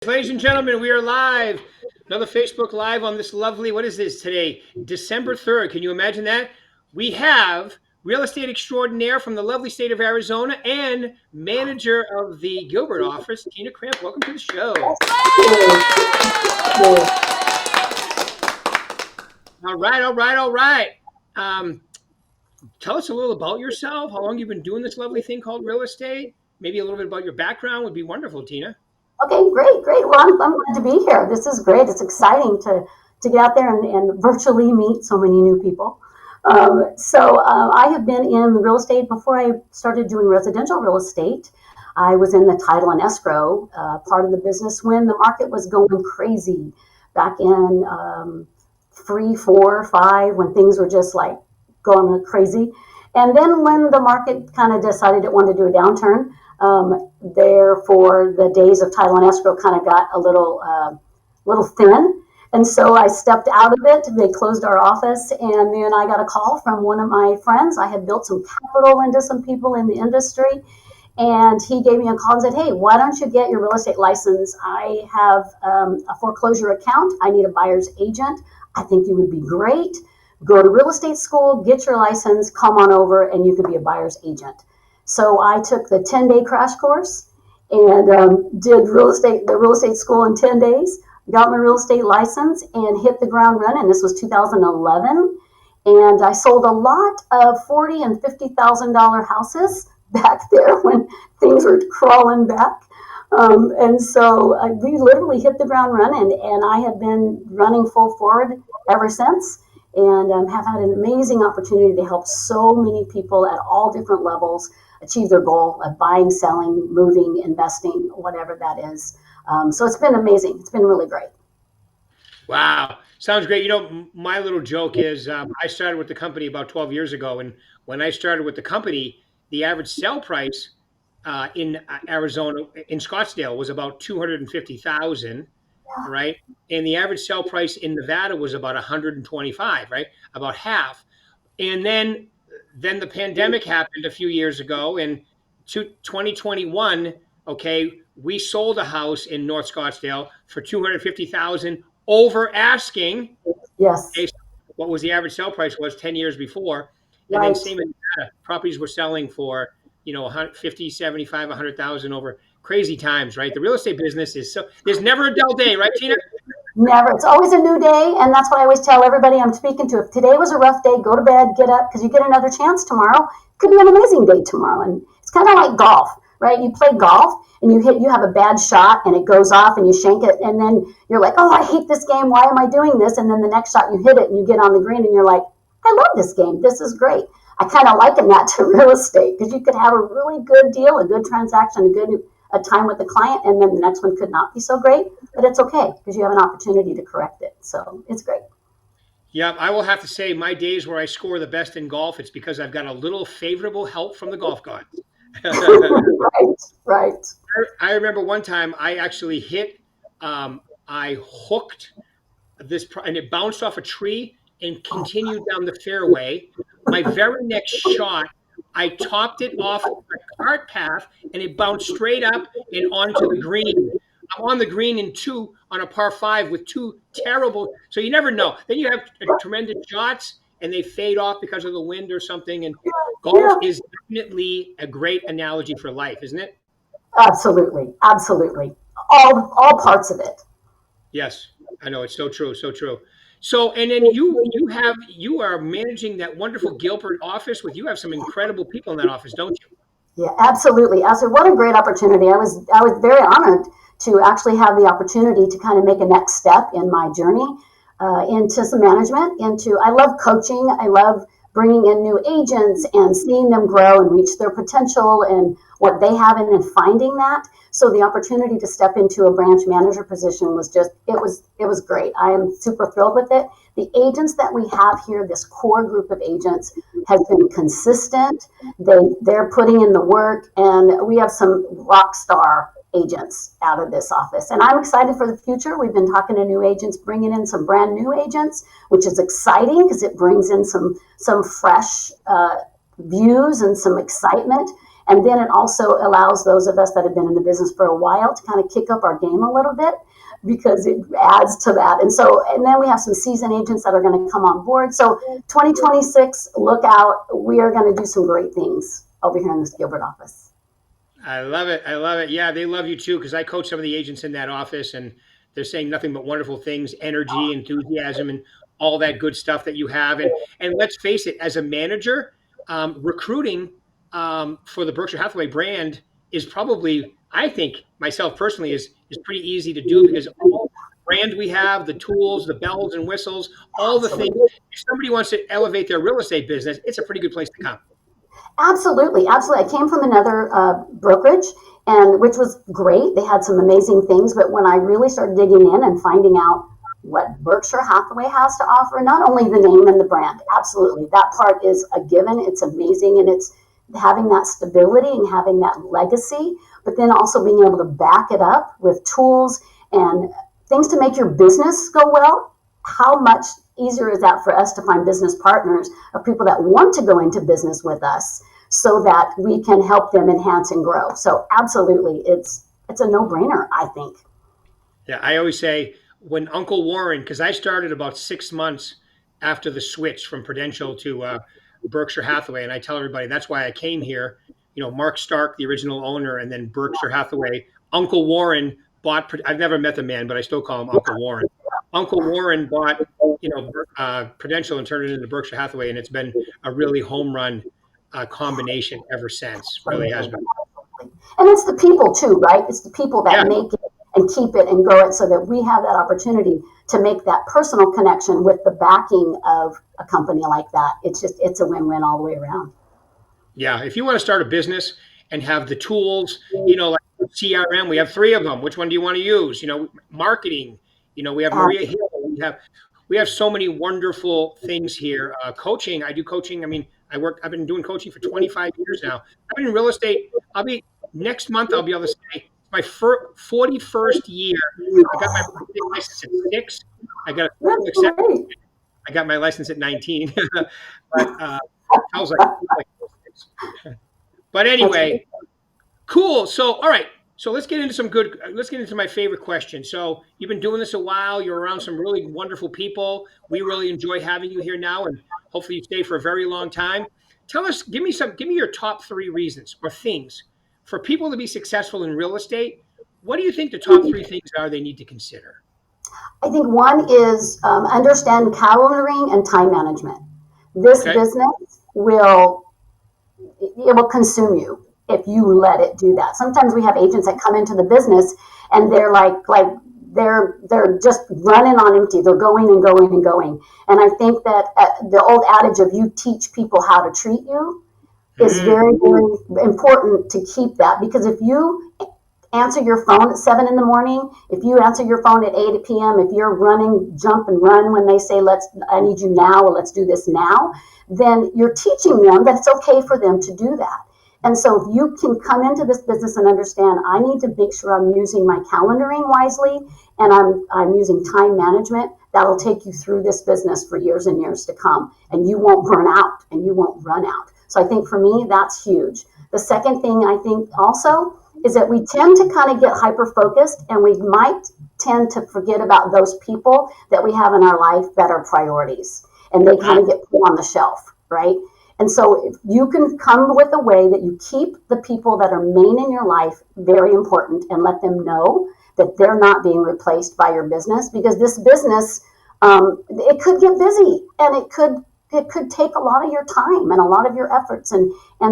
ladies and gentlemen, we are live. Another Facebook Live on this lovely, what is this today? December 3rd. Can you imagine that? We have real estate extraordinaire from the lovely state of Arizona and manager of the Gilbert office, Tina Cramp. Welcome to the show. All right. Tell us a little about yourself, how long you've been doing this lovely thing called real estate. Maybe a little bit about your background would be wonderful, Tina. Okay, great. Well, I'm glad to be here. This is great. It's exciting to get out there and virtually meet so many new people. I have been in real estate before I started doing residential real estate. I was in the title and escrow part of the business when the market was going crazy back in 3, 4, 5, when things were just like going crazy. And then when the market kind of decided it wanted to do a downturn, therefore the days of title and escrow kind of got a little thin. And so I stepped out of it. They closed our office, and then I got a call from one of my friends. I had built some capital into some people in the industry, and he gave me a call and said, "Hey, why don't you get your real estate license? I have a foreclosure account. I need a buyer's agent. I think you would be great. Go to real estate school, get your license, come on over, and you could be a buyer's agent." So I took the 10-day crash course and did the real estate school in 10 days, got my real estate license and hit the ground running. This was 2011. And I sold a lot of $40,000 and $50,000 houses back there when things were crawling back. We literally hit the ground running, and I have been running full forward ever since. And have had an amazing opportunity to help so many people at all different levels achieve their goal of buying, selling, moving, investing, whatever that is. So it's been amazing. It's been really great. Wow. Sounds great. My little joke is I started with the company about 12 years ago. And when I started with the company, the average sale price in Arizona, in Scottsdale, was about $250,000. Right. And the average sale price in Nevada was about 125, right? About half. And then the pandemic happened a few years ago, and 2021, okay, we sold a house in North Scottsdale for 250,000 over asking. Yes. What was the average sale price was 10 years before. And then same in Nevada, properties were selling for, 50, 75, 100,000 over crazy times, right? The real estate business is there's never a dull day, right, Tina? Never. It's always a new day. And that's what I always tell everybody I'm speaking to. If today was a rough day, go to bed, get up, because you get another chance tomorrow. It could be an amazing day tomorrow. And it's kind of like golf, right? You play golf and you have a bad shot and it goes off and you shank it. And then you're like, oh, I hate this game. Why am I doing this? And then the next shot you hit it and you get on the green and you're like, I love this game. This is great. I kind of liken that to real estate, because you could have a really good deal, a good transaction, a time with the client, and then the next one could not be so great, but it's okay because you have an opportunity to correct it. So it's great. Yeah, I will have to say my days where I score the best in golf, it's because I've got a little favorable help from the golf gods. Right. I remember one time I actually I hooked this, and it bounced off a tree and continued down the fairway. My very next shot, I topped it off a cart path and it bounced straight up and onto the green. I'm on the green on a par 5 with two terrible. So you never know. Then you have tremendous shots and they fade off because of the wind or something. And golf is definitely a great analogy for life, isn't it? Absolutely. All parts of it. Yes, I know. It's so true. So, and then you are managing that wonderful Gilbert office you have some incredible people in that office, don't you? Yeah, absolutely. What a great opportunity. I was very honored to actually have the opportunity to kind of make a next step in my journey into some management. I love coaching. I love bringing in new agents and seeing them grow and reach their potential and what they have, and then finding that. So the opportunity to step into a branch manager position was it was great. I am super thrilled with it. The agents that we have here, this core group of agents, has been consistent. They're putting in the work, and we have some rock star agents out of this office. And I'm excited for the future. We've been talking to new agents, bringing in some brand new agents, which is exciting because it brings in some fresh views and some excitement. And then it also allows those of us that have been in the business for a while to kind of kick up our game a little bit because it adds to that. And so, and then we have some seasoned agents that are going to come on board. So 2026, look out. We are going to do some great things over here in this Gilbert office. I love it. I love it. Yeah, they love you too because I coach some of the agents in that office, and they're saying nothing but wonderful things, energy, enthusiasm, and all that good stuff that you have. And let's face it, as a manager, recruiting for the Berkshire Hathaway brand is probably, I think myself personally, is pretty easy to do because all the brand we have, the tools, the bells and whistles, all the things. Absolutely. If somebody wants to elevate their real estate business, it's a pretty good place to come. Absolutely, absolutely. I came from another brokerage, and which was great. They had some amazing things, but when I really started digging in and finding out what Berkshire Hathaway has to offer, not only the name and the brand, absolutely, that part is a given. It's amazing, and it's having that stability and having that legacy, but then also being able to back it up with tools and things to make your business go well. How much easier is that for us to find business partners of people that want to go into business with us so that we can help them enhance and grow? So absolutely, it's a no-brainer, I think. Yeah, I always say when Uncle Warren, because I started about 6 months after the switch from Prudential to Berkshire Hathaway, and I tell everybody that's why I came here. You know, Mark Stark, the original owner, and then Berkshire Hathaway. Uncle Warren bought. I've never met the man, but I still call him Uncle Warren. Uncle Warren bought, Prudential and turned it into Berkshire Hathaway, and it's been a really home run combination ever since. Really has been. And it's the people too, right? It's the people that Yeah, make it and keep it and grow it so that we have that opportunity to make that personal connection with the backing of a company like that. It's a win-win all the way around. yeah. If you want to start a business and have the tools, like CRM, we have three of them. Which one do you want to use? Marketing. We have Maria Absolutely. Hill. We have so many wonderful things here. Coaching. I do coaching. I mean, I've been doing coaching for 25 years now. I've been in real estate. I'll be next month. I'll be able to say my 41st year. I got my real estate license at 6. I got a That's special exception. great. I got my license at 19, but feels like 6. But That's great. anyway, cool. So, all right. So let's get into some good. Let's get into my favorite question. So you've been doing this a while. You're around some really wonderful people. We really enjoy having you here now, and hopefully you stay for a very long time. Tell us, give me your top 3 reasons or things for people to be successful in real estate. What do you think the top 3 things are they need to consider? I think one is understand calendaring and time management. This Okay. business will consume you if you let it do that. Sometimes we have agents that come into the business and they're they're just running on empty. They're going and going and going. And I think that the old adage of you teach people how to treat you is Mm, very, very important to keep that, because if you answer your phone at 7 in the morning, if you answer your phone at 8 p.m., if you're running, jump and run when they say, I need you now, or let's do this now, then you're teaching them that it's okay for them to do that. And so if you can come into this business and understand, I need to make sure I'm using my calendaring wisely and I'm using time management, that'll take you through this business for years and years to come. And you won't burn out and you won't run out. So I think for me, that's huge. The second thing I think also is that we tend to kind of get hyper focused and we might tend to forget about those people that we have in our life that are priorities, and they kind ah, of get put on the shelf, right? And so if you can come with a way that you keep the people that are main in your life very important and let them know that they're not being replaced by your business, because this business, it could get busy and it could take a lot of your time and a lot of your efforts, and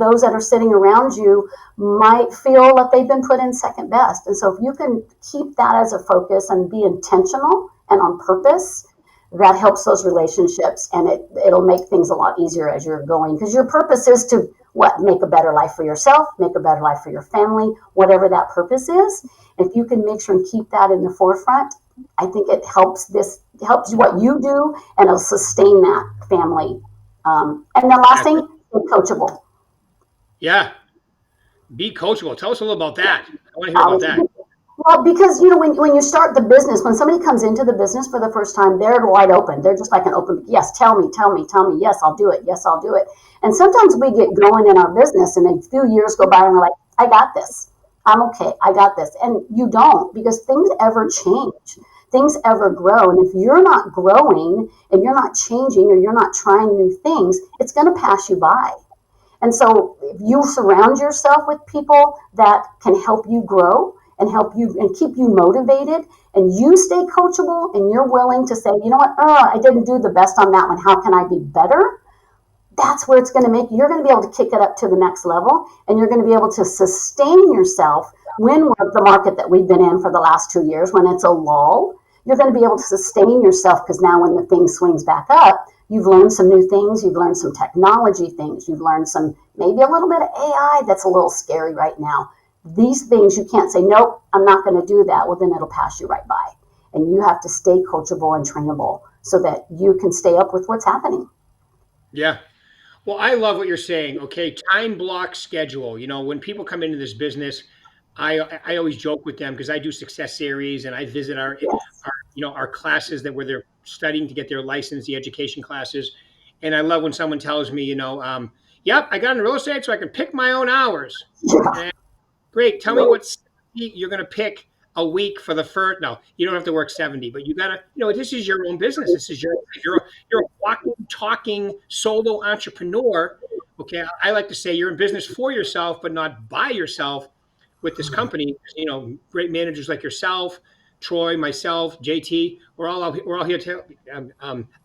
those that are sitting around you might feel that they've been put in second best. And so if you can keep that as a focus and be intentional and on purpose, that helps those relationships, and it'll make things a lot easier as you're going, because your purpose is to what, make a better life for yourself, make a better life for your family, whatever that purpose is. If you can make sure and keep that in the forefront, I think it helps what you do, and it'll sustain that family. And the last that's it. thing, be coachable. Yeah. Be coachable. Tell us a little about Yeah. that. I want to hear about Always. that. Well, because when you start the business, when somebody comes into the business for the first time, they're wide open. They're just like an open, yes, tell me, tell me, tell me, yes, I'll do it, yes, I'll do it. And sometimes we get going in our business, and a few years go by, and we're like, I got this, I'm okay, I got this, and you don't, because things ever change, things ever grow, and if you're not growing and you're not changing or you're not trying new things, it's going to pass you by. And so if you surround yourself with people that can help you grow and help you and keep you motivated, and you stay coachable and you're willing to say, you know what, I didn't do the best on that one. How can I be better? That's where it's going to make you're going to be able to kick it up to the next level, and you're going to be able to sustain yourself when we're the market that we've been in for the last 2 years, when it's a lull. You're going to be able to sustain yourself because now when the thing swings back up, you've learned some new things, you've learned some technology things, you've learned some maybe a little bit of AI that's a little scary right now. These things you can't say, nope, I'm not going to do that. Well, then it'll pass you right by. And you have to stay coachable and trainable so that you can stay up with what's happening. Yeah. Well, I love what you're saying. Okay, time block schedule. When people come into this business, I always joke with them because I do success series and I visit Yes. our classes that where they're studying to get their license, the education classes, and I love when someone tells me, yep, I got into real estate so I can pick my own hours. Yeah. Great. Tell me Right. what 70 you're going to pick a week for the first. No, you don't have to work 70, but you got to, this is your own business. This is your life. You're a walking, talking solo entrepreneur. Okay. I like to say you're in business for yourself, but not by yourself with this company. Great managers like yourself, Troy, myself, JT, we're all here to,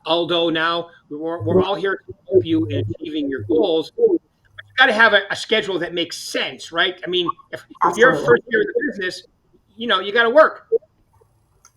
Aldo now, we're all here to help you in achieving your goals. Got to have a schedule that makes sense, right? I mean, if you're a Absolutely. first year of the business, you got to work.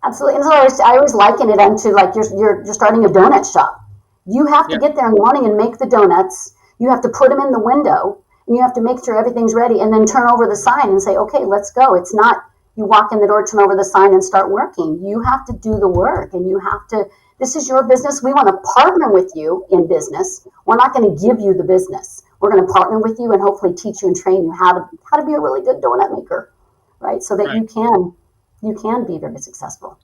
Absolutely. And so I always liken it unto like you're starting a donut shop. You have to Yeah, get there in the morning and make the donuts. You have to put them in the window, and you have to make sure everything's ready, and then turn over the sign and say, okay, let's go. It's not you walk in the door, turn over the sign, and start working. You have to do the work, and you have to. This is your business. We want to partner with you in business. We're not going to give you the business. We're going to partner with you and hopefully teach you and train you how to be a really good donut maker, right? So that right. you can be very successful.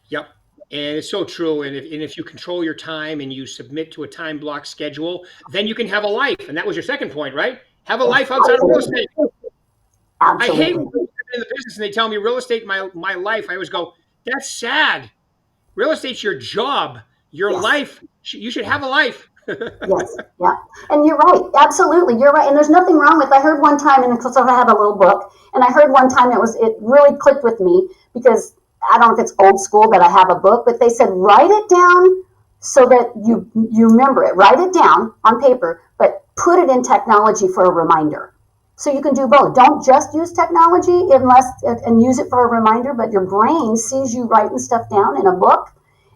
Yep. And it's so true. And if you control your time and you submit to a time block schedule, then you can have a life. And that was your second point, right? Have a Yes, life outside of real absolutely. estate. I hate when Absolutely. people get in the business and they tell me real estate my life. I always go, that's sad. Real estate's your job, your Yes. life. You should have a life. Yes. Yeah. And you're right. Absolutely. You're right. And there's nothing wrong with, I heard one time, and because I have a little book, and I heard one time it really clicked with me because I don't know if it's old school that I have a book, but they said, write it down so that you remember it. Write it down on paper, but put it in technology for a reminder. So you can do both. Don't just use technology unless and use it for a reminder, but your brain sees you writing stuff down in a book,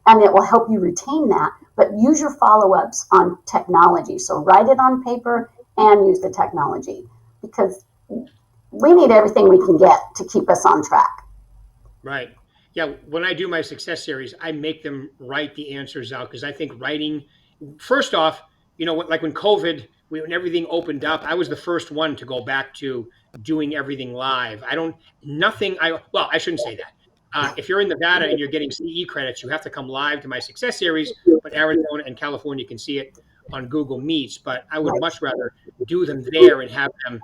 and it will help you retain that. But use your follow-ups on technology. So write it on paper and use the technology, because we need everything we can get to keep us on track. Right. Yeah. When I do my success series, I make them write the answers out because I think writing, first off, like when COVID, when everything opened up, I was the first one to go back to doing everything live. Well, I shouldn't say that. If you're in Nevada and you're getting CE credits, you have to come live to my success series, but Arizona and California can see it on Google Meets. But I would Right. much rather do them there and have them,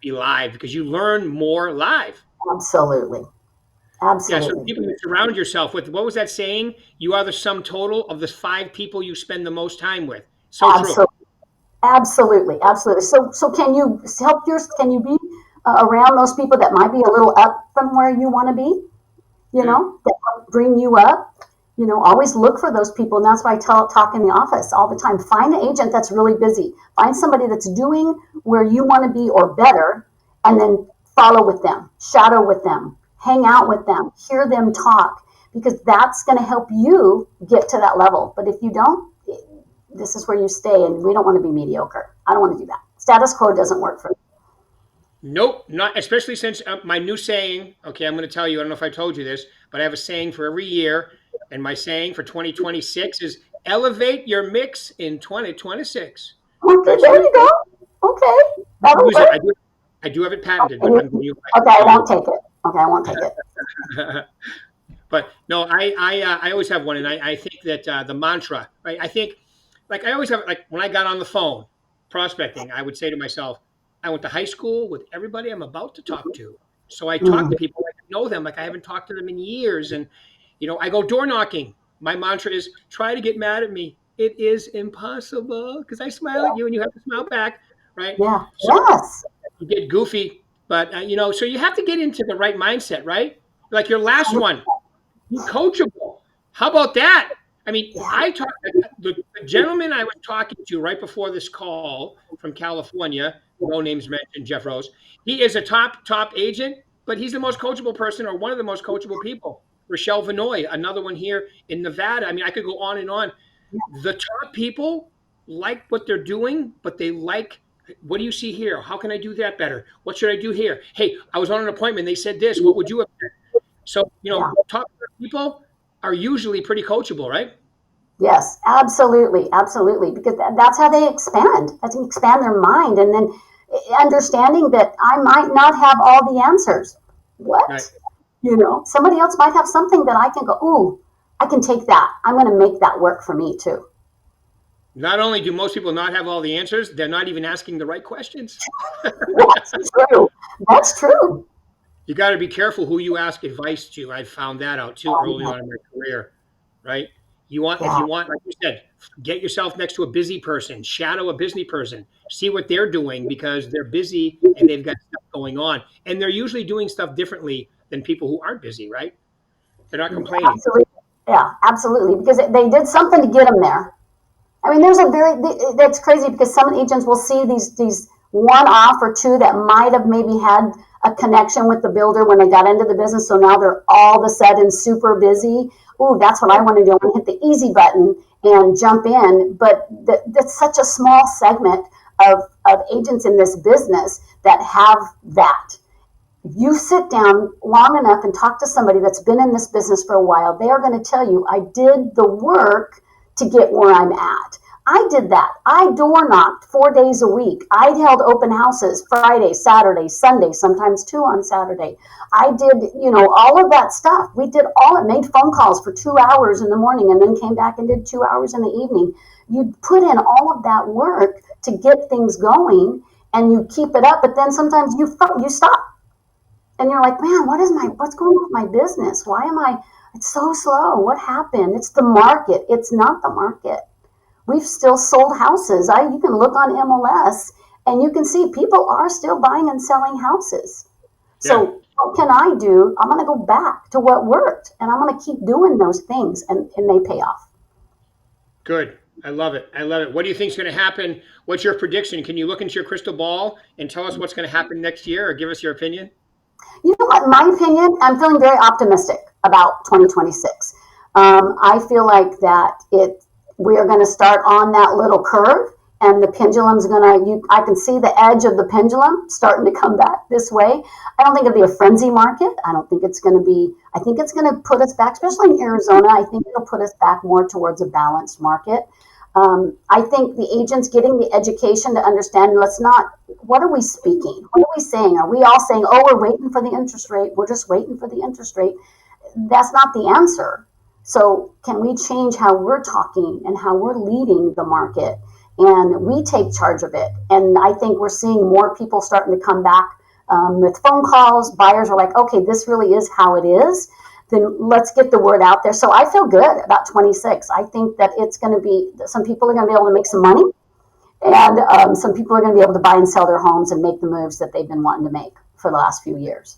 be live because you learn more live. Absolutely. Yeah, so Absolutely. people you surround yourself with. What was that saying? You are the sum total of the five people you spend the most time with. So true. Absolutely. Absolutely. Absolutely. So can you be around those people that might be a little up from where you want to be? Yeah, That help bring you up. Always look for those people. And that's why I talk in the office all the time. Find an agent that's really busy. Find somebody that's doing where you want to be or better, and then follow with them, shadow with them, hang out with them, hear them talk, because that's going to help you get to that level. But if you don't, this is where you stay, and we don't want to be mediocre. I don't want to do that. Status quo doesn't work for me. nope, not especially since my new saying. Okay, I'm going to tell you. I don't know if I told you this, but I have a saying for every year, and my saying for 2026 is elevate your mix in 2026. Okay, Right. So there you go. Okay, you can that'll use it. work. I do have it patented, And but I'm giving you okay, I my won't take it. Okay, I won't take it. But no, I always have one, and I think that the mantra, right? I think, like I always have, like when I got on the phone prospecting, I would say to myself, I went to high school with everybody I'm about to talk to, so I talk Mm, to people like I know them, like I haven't talked to them in years, and I go door knocking. My mantra is try to get mad at me. It is impossible because I smile at you and you have to smile back, right? yeah. So Yes. you get goofy, but so you have to get into the right mindset, right? Like your last one. Be coachable. How about that? I mean, Yeah. I talked the gentleman I was talking to right before this call from California, no names mentioned, Jeff Rose. He is a top agent, but he's the most coachable person or one of the most coachable people. Rochelle Vanoy, another one here in Nevada. I mean, I could go on and on. The top people like what they're doing, but they like what do you see here? How can I do that better? What should I do here? Hey, I was on an appointment. They said this. What would you have done? So, Yeah. top people are usually pretty coachable, right? Yes, absolutely, absolutely, because that's how they expand. That's how they expand their mind, and then understanding that I might not have all the answers. Right. What? Somebody else might have something that I can go, ooh, I can take that. I'm going to make that work for me too. Not only do most people not have all the answers, they're not even asking the right questions. That's true. That's true. You got to be careful who you ask advice to. I found that out too early Yeah, on in my career, right? If yeah, you want, like you said, get yourself next to a busy person, shadow a busy person, see what they're doing because they're busy and they've got stuff going on. And they're usually doing stuff differently than people who aren't busy, right? They're not complaining. absolutely. Yeah, absolutely, because they did something to get them there. I mean, that's crazy because some agents will see these one off or two that might have maybe had a connection with the builder when they got into the business. So now they're all of a sudden super busy. Ooh, that's what I want to do. I want to hit the easy button and jump in. But that's such a small segment of agents in this business that have that. You sit down long enough and talk to somebody that's been in this business for a while, they are going to tell you, I did the work to get where I'm at. I did that. I door knocked 4 days a week. I held open houses Friday, Saturday, Sunday, sometimes two on Saturday. I did, all of that stuff. We did all it, made phone calls for 2 hours in the morning and then came back and did 2 hours in the evening. You put in all of that work to get things going and you keep it up, but then sometimes you stop and you're like, man, what's going on with my business? Why am I, it's so slow. What happened? It's the market. It's not the market. We've still sold houses. You can look on MLS and you can see people are still buying and selling houses. Yeah. So what can I do? I'm going to go back to what worked and I'm going to keep doing those things and they pay off. Good. I love it. I love it. What do you think is going to happen? What's your prediction? Can you look into your crystal ball and tell us what's going to happen next year or give us your opinion? You know what? In my opinion, I'm feeling very optimistic about 2026. I feel like that we are going to start on that little curve, and the pendulum's going to. I can see the edge of the pendulum starting to come back this way. I don't think it'll be a frenzy market. I don't think it's going to be. I think it's going to put us back, especially in Arizona. I think it'll put us back more towards a balanced market. I think the agents getting the education to understand, let's not, what are we speaking? What are we saying? Are we all saying, oh, we're waiting for the interest rate? We're just waiting for the interest rate. That's not the answer. So, can we change how we're talking and how we're leading the market? And we take charge of it. And I think we're seeing more people starting to come back with phone calls. Buyers are like, okay, this really is how it is. Then let's get the word out there. So I feel good about 26. I think that it's going to be, some people are going to be able to make some money, and some people are going to be able to buy and sell their homes and make the moves that they've been wanting to make for the last few years.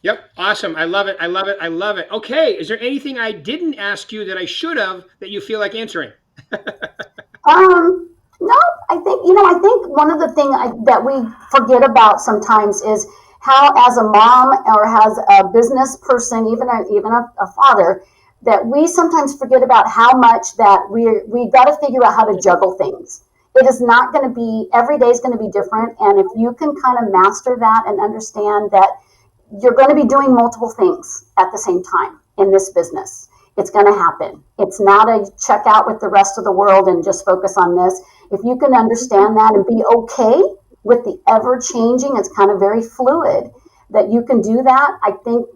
Yep. Awesome. I love it. I love it. I love it. Okay. Is there anything I didn't ask you that I should have that you feel like answering? No, I think one of the things that we forget about sometimes is how, as a mom or as a business person, even a father, that we sometimes forget about how much that we got to figure out how to juggle things. It is not going to be every day is going to be different, and if you can kind of master that and understand that you're going to be doing multiple things at the same time in this business. It's going to happen. It's not a check out with the rest of the world and just focus on this. If you can understand that and be okay with the ever changing, it's kind of very fluid. that you can do that, I think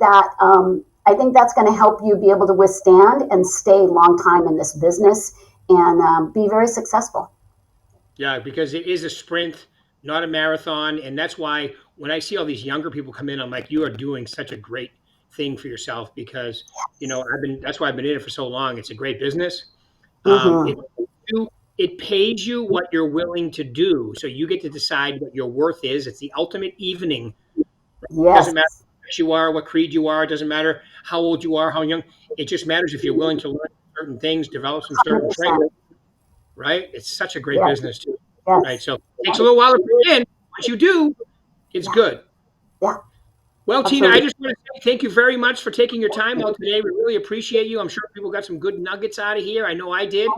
that's going to help you be able to withstand and stay a long time in this business and be very successful. Yeah, because it is a sprint, not a marathon, and that's why when I see all these younger people come in, I'm like, you are doing such a great thing for yourself because I've been that's why I've been in it for so long. It's a great business. Mm-hmm. It pays you what you're willing to do, so you get to decide what your worth is. It's the ultimate evening. It doesn't matter Yes, what you are, what creed you are. It doesn't matter how old you are, how young. It just matters if you're willing to learn certain things, develop some certain traits. 100%. Right? It's such a great Yes, business too. Right? yes, So it takes a little while to put in. Once you do, it's yeah, good. yeah, Well, Tina, I absolutely. just want to say thank you very much for taking your time out today. We really appreciate you. I'm sure people got some good nuggets out of here. I know I did.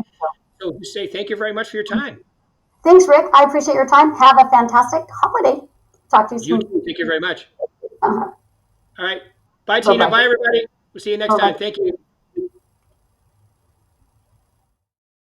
So just say thank you very much for your time. Thanks, Rick. I appreciate your time. Have a fantastic holiday. Talk to you You soon. too. Thank you very much. Uh-huh. All right. Bye, Bye Tina. bye. Bye, everybody. We'll see you next Bye time. bye. Thank you.